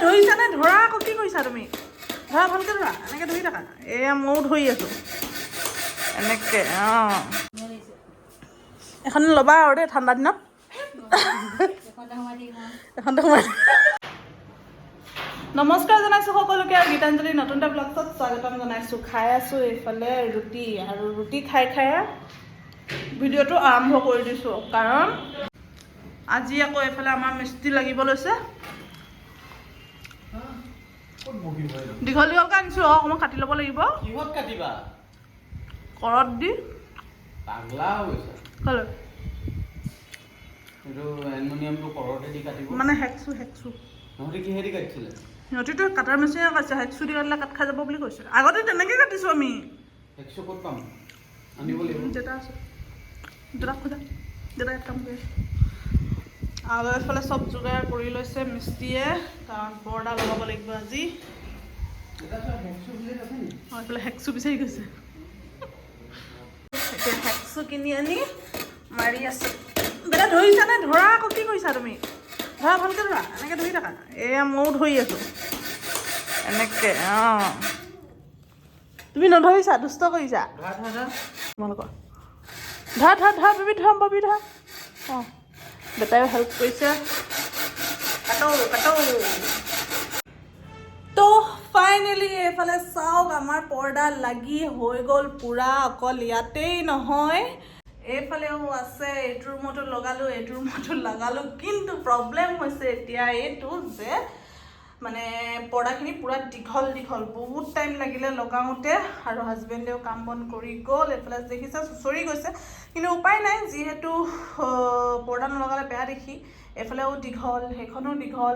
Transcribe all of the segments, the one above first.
ধৰিছানে? ধৰা আকৌ কি কৰিছা তুমি? ধৰা ভালকৈ ধৰা, এনেকৈ ধৰি থাকা। এয়া ময়ো ধৰি আছোঁ এনেকৈ। অঁ এখন ল'বা আৰু দেই ঠাণ্ডা দিনত। এখনতে সোমাই নমস্কাৰ জনাইছোঁ সকলোকে আৰু গীতাঞ্জলি নতুন এটা ব্লগত স্বাগতম জনাইছোঁ। খাই আছোঁ এইফালে ৰুটি, আৰু ৰুটি খাই খাই ভিডিঅ'টো আৰম্ভ কৰি দিছোঁ, কাৰণ আজি আকৌ এইফালে আমাৰ মিস্ত্ৰী লাগিব লৈছে। দীঘল দীঘলকৈ আনিছোঁ, অকণমান কাটি ল'ব লাগিব। কিহত কাটিবা? কৰত দি। পাগলা হৈছে। ক'লে এইটো এলুমিনিয়ামটো কৰতে দি কাটিব। মানে হেকচু নহ'লে কিহেদি কাটিছিলে? সিহঁতিতো কাটাৰ মেচিনে কাটিছে, হেকচু দি কাটিলে কাট খাই যাব বুলি কৈছে। আগতে তেনেকৈ কাটিছোঁ আমি। হেকচু ক'ত পাম? আনিব লাগিব। দেউতা আছে, দেউতাক খোজা, দেউতাই এক কাম কৰি আছে। আৰু এইফালে চব যোগাৰ কৰি লৈছে মিস্ত্ৰীয়ে, কাৰণ পৰ্দা লগাব লাগিব আজি। এইফালে হেকচু বিচাৰি গৈছে। এতিয়া হেকচু কিনি আনি মাৰি আছোঁ। বেটা ধৰিছানে? ধৰা আকৌ কি কৰিছা তুমি? ধৰা ভালকৈ ধৰা, এনেকৈ ধৰি থাকা। এয়া ময়ো ধৰি আছোঁ এনেকৈ। অঁ তুমি নধৰিছা, দুষ্ট কৰিছা তোমালোকৰ। ধৰা ধৰা ধৰা বেবী, ধৰা বেবী ধৰা। অঁ বেটাইও হেল্প কৰিছে। কাটো কাটো। তো ফাইনেলি এইফালে চাওক, আমাৰ পৰ্দা লাগি হৈ গ'ল পূৰা। অকল ইয়াতেই নহয়, এইফালেও আছে। এইটো ৰুমতো লগালোঁ, এইটো ৰুমতো লগালোঁ, কিন্তু প্ৰব্লেম হৈছে এতিয়া এইটো যে মানে পৰ্দাখিনি পূৰা দীঘল দীঘল, বহুত টাইম লাগিলে লগাওঁতে, আৰু হাজবেণ্ডেও কাম বন কৰি গ'ল। এইফালে দেখিছে চুচৰি গৈছে, কিন্তু উপায় নাই, যিহেতু পৰ্দা নলগালে বেয়া দেখি। এইফালেও দীঘল, সেইখনো দীঘল।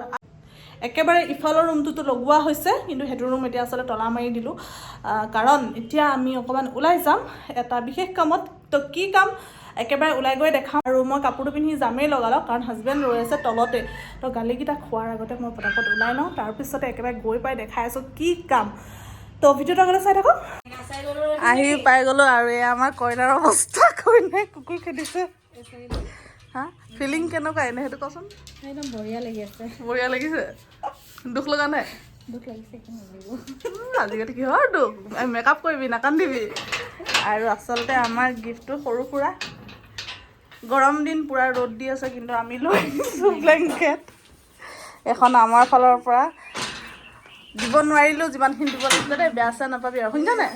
একেবাৰে ইফালৰ ৰুমটোতো লগোৱা হৈছে, কিন্তু সেইটো ৰুম এতিয়া আচলতে তলা মাৰি দিলোঁ, কাৰণ এতিয়া আমি অকণমান ওলাই যাম এটা বিশেষ কামত। তো কি কাম একেবাৰে ওলাই গৈ দেখাম। আৰু মই কাপোৰটো পিন্ধি যামেই লগালক, কাৰণ হাজবেণ্ড ৰৈ আছে তলতে। তো গালিকেইটা খোৱাৰ আগতে মই পটাপট ওলাই লওঁ, তাৰপিছতে একেবাৰে গৈ পাই দেখাই আছোঁ কি কাম। তো ভিডিঅ'টো আগতে চাই থাকক। আহি পাই গ'লোঁ, আৰু এয়া আমাৰ কইনাৰ অৱস্থা। কইনাই কুকুৰ খেদিছে। হা ফিলিং কেনেকুৱা এনে সেইটো কচোন? একদম বঢ়িয়া লাগি আছে। বঢ়িয়া লাগিছে? দুখ লগা নাই? দুখ লাগিছে, একো নালাগিব। আজিকালি কিহৰ দুখ? মেকআপ কৰিবি, নাকান্দিবি। আৰু আচলতে আমাৰ গিফ্টটো সৰু সুৰা। গৰম দিন, পূৰা ৰ'দ দি আছে, কিন্তু আমি লৈ আহিছোঁ ব্লেংকেট এখন আমাৰ ফালৰ পৰা। দিব নোৱাৰিলোঁ যিমানখিনি দিব লাগিছিলে দেই, বেয়া চেয়া নাপাবি আৰু, শুনিছা নাই?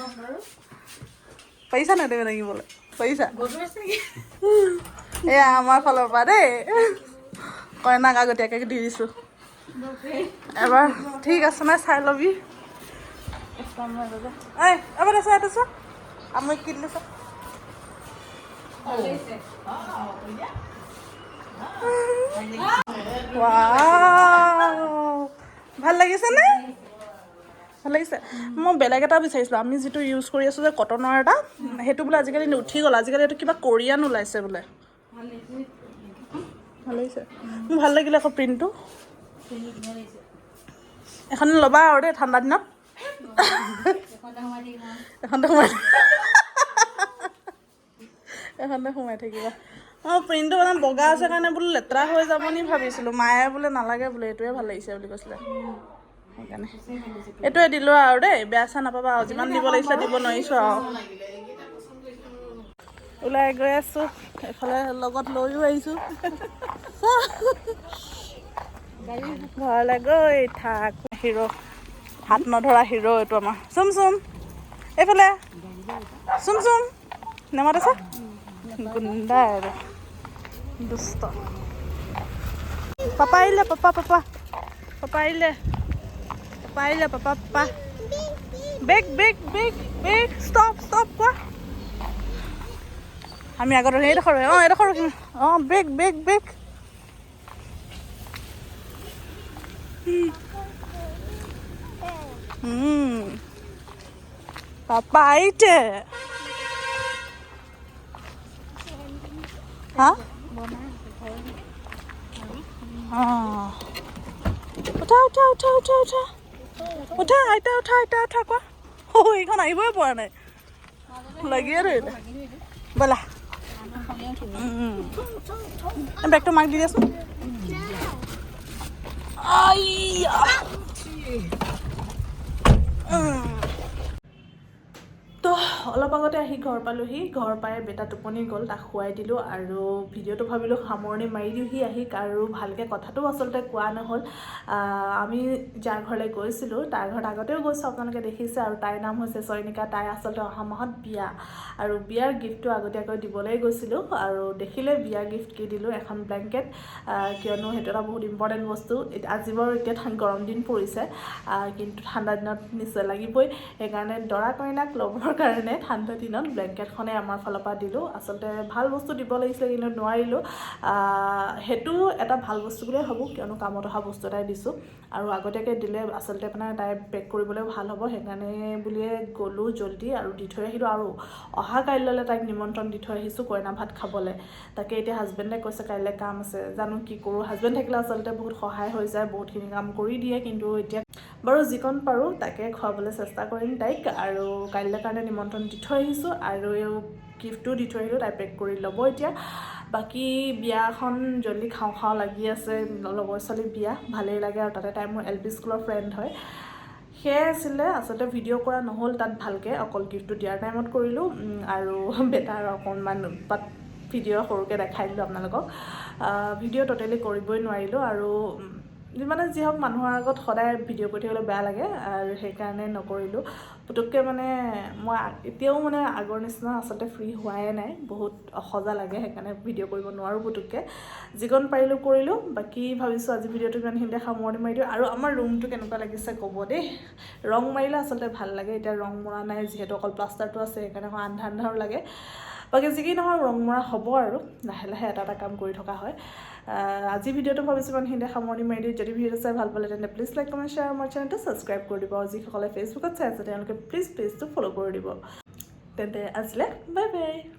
পাৰিছা নাই তুমি দাঙিবলৈ? পাৰিছা? এয়া আমাৰ ফালৰ পৰা দেই, কইনাক আগতীয়াকৈ দি দিছোঁ। এবাৰ ঠিক আছে নাই চাই ল'বি। এই এবাৰ আছে ইয়াত আছোঁ, আমি কি দিছোঁ? ভাল লাগিছে নে? ভাল লাগিছে? মই বেলেগ এটা বিচাৰিছিলোঁ, আমি যিটো ইউজ কৰি আছোঁ যে কটনৰ এটা, সেইটো বোলে আজিকালি উঠি গ'ল। আজিকালি এইটো কিবা কোৰিয়ান ওলাইছে বোলে। ভাল লাগিছে? মোৰ ভাল লাগিলে আকৌ প্ৰিণ্টটো। এখন ল'বা আৰু দেই ঠাণ্ডা দিনত। এখনতে সোমাই থাকিবা। অঁ প্ৰিণ্টটো মানে বগা আছে কাৰণে বোলো লেতেৰা হৈ যাব নি ভাবিছিলোঁ। মায়ে বোলে নালাগে বোলে, এইটোৱে ভাল লাগিছে বুলি কৈছিলে, সেইকাৰণে এইটোৱে দিলোঁ আৰু দেই। বেয়া চেয়া নাপাবা আৰু, যিমান দিব লাগিছিলে দিব নোৱাৰিছোঁ আৰু। ওলাই গৈ আছোঁ, এইফালে লগত লৈও আহিছোঁ। ঘৰলৈ গৈ থাক। হিৰ' হাত নধৰা হিৰ' এইটো আমাৰ। চুম চুম এইফালে, চুম চুম নেমাতিছে, গুণ্ডা আৰু দুষ্ট। পাপা আহিলে, পাপা পাপা পাপা আহিলে, পাপা আহিলে, পাপা পাপা। বেগ বেগ বেগ বেগ ষ্টপ ষ্টপ কোৱা। আমি আগত এইডোখৰ, অঁ এইডোখৰ ৰখিম। অঁ বেগ বেগ বেগ। পাপা আহিছে। হা অঁ উঠা উঠা উঠা উঠা উঠা উঠা, আইতা উঠা, আইতা উঠা কোৱা। এইখন আহিবই পৰা নাই, লাগিয়ে ধৰিলে। ব'লা বেগটো মাক দি দিয়াচোন। তো অলপ আগতে আহি ঘৰ পালোহি ঘৰ পাই বেটা টোপনি গ'ল তাক শুৱাই দিলোঁ আৰু ভিডিঅ'টো ভাবিলোঁ সামৰণি মাৰি দিওঁহি আহি আৰু ভালকৈ কথাটো আচলতে কোৱা নহ'ল আমি যাৰ ঘৰলৈ গৈছিলোঁ তাৰ ঘৰত আগতেও গৈছোঁ আপোনালোকে দেখিছে আৰু তাইৰ নাম হৈছে চয়নিকা তাই আচলতে অহা মাহত বিয়া আৰু বিয়াৰ গিফ্টটো আগতীয়াকৈ দিবলৈ গৈছিলোঁ আৰু দেখিলে বিয়াৰ গিফ্ট কি দিলোঁ এখন ব্লেংকেট কিয়নো সেইটো এটা বহুত ইম্পৰ্টেণ্ট বস্তু আজি বাৰু এতিয়া গৰম দিন পৰিছে কিন্তু ঠাণ্ডা দিনত নিশ্চয় লাগিবই সেইকাৰণে দৰা কইনাক ল'বৰ কাৰণে ঠাণ্ডা দিনত ব্লেংকেটখনে আমাৰ ফালৰ পৰা দিলোঁ আচলতে ভাল বস্তু দিব লাগিছিলে কিন্তু নোৱাৰিলোঁ সেইটো এটা ভাল বস্তু বুলিয়ে ভাবোঁ কিয়নো কামত অহা বস্তু এটাই দিছোঁ আৰু আগতীয়াকৈ দিলে আচলতে মানে তাই পেক কৰিবলৈও ভাল হ'ব সেইকাৰণে বুলিয়ে গ'লোঁ জল্দি আৰু দি থৈ আহিলোঁ আৰু অহা কাইলৈলৈ তাইক নিমন্ত্ৰণ দি থৈ আহিছোঁ কইনা ভাত খাবলৈ তাকে এতিয়া হাজবেণ্ডে কৈছে কাইলৈ কাম আছে জানো কি কৰোঁ হাজবেণ্ড থাকিলে আচলতে বহুত সহায় হৈ যায় বহুতখিনি কাম কৰি দিয়ে কিন্তু এতিয়া বাৰু যিকণ পাৰোঁ তাকে খুৱাবলৈ চেষ্টা কৰিম তাইক আৰু কাইলৈ কাৰণে নিমন্ত্ৰণ দি থৈ আহিছোঁ আৰু গিফ্টটো দি থৈ আহিলোঁ তাই পেক কৰি ল'ব এতিয়া বাকী বিয়াখন জল্দি খাওঁ খাওঁ লাগি আছে লগৰ ছোৱালীৰ বিয়া ভালেই লাগে আৰু তাতে তাই মোৰ LP স্কুলৰ ফ্ৰেণ্ড হয় সেয়াই আছিলে আচলতে ভিডিঅ' কৰা নহ'ল তাত ভালকৈ অকল গিফ্টটো দিয়াৰ টাইমত কৰিলোঁ আৰু বেটাৰ অকণমান বাট ভিডিঅ' সৰুকৈ দেখাই দিলোঁ আপোনালোকক ভিডিঅ' ট'টেলি কৰিবই নোৱাৰিলোঁ আৰু মানে যি হওক মানুহৰ আগত সদায় ভিডিঅ' কৰি থাকিবলৈ বেয়া লাগে আৰু সেইকাৰণে নকৰিলোঁ পুতুককৈ মানে মই এতিয়াও মানে আগৰ নিচিনা আচলতে ফ্ৰী হোৱাই নাই বহুত অসজা লাগে সেইকাৰণে ভিডিঅ' কৰিব নোৱাৰোঁ পুতুককৈ যিকণ পাৰিলোঁ কৰিলোঁ বাকী ভাবিছোঁ আজি ভিডিঅ'টো ইমানখিনিতে সামৰণি মাৰি দিওঁ আৰু আমাৰ ৰুমটো কেনেকুৱা লাগিছে ক'ব দেই ৰং মাৰিলে আচলতে ভাল লাগে এতিয়া ৰং মৰা নাই যিহেতু অকল প্লাষ্টাৰটো আছে সেইকাৰণে অকণ আন্ধাৰ আন্ধাৰো লাগে বাকী যি কি নহয় ৰং মৰা হ'ব আৰু লাহে লাহে এটা এটা কাম কৰি থকা হয় আজি ভিডিঅ'টো ভাবিছোঁ ইমানখিনিতে সামৰণি মাৰি দিওঁ যদি ভিডিঅ'টো চাই ভাল পালে তেন্তে প্লিজ লাইক কমেণ্ট শ্বেয়াৰ আমাৰ চেনেলটো ছাবস্ক্ৰাইব কৰি দিব আৰু যিসকলে ফেচবুকত চাই আছে তেওঁলোকে প্লিজ পেজটো ফ'ল' কৰি দিব তেন্তে আজিলৈ বাই বাই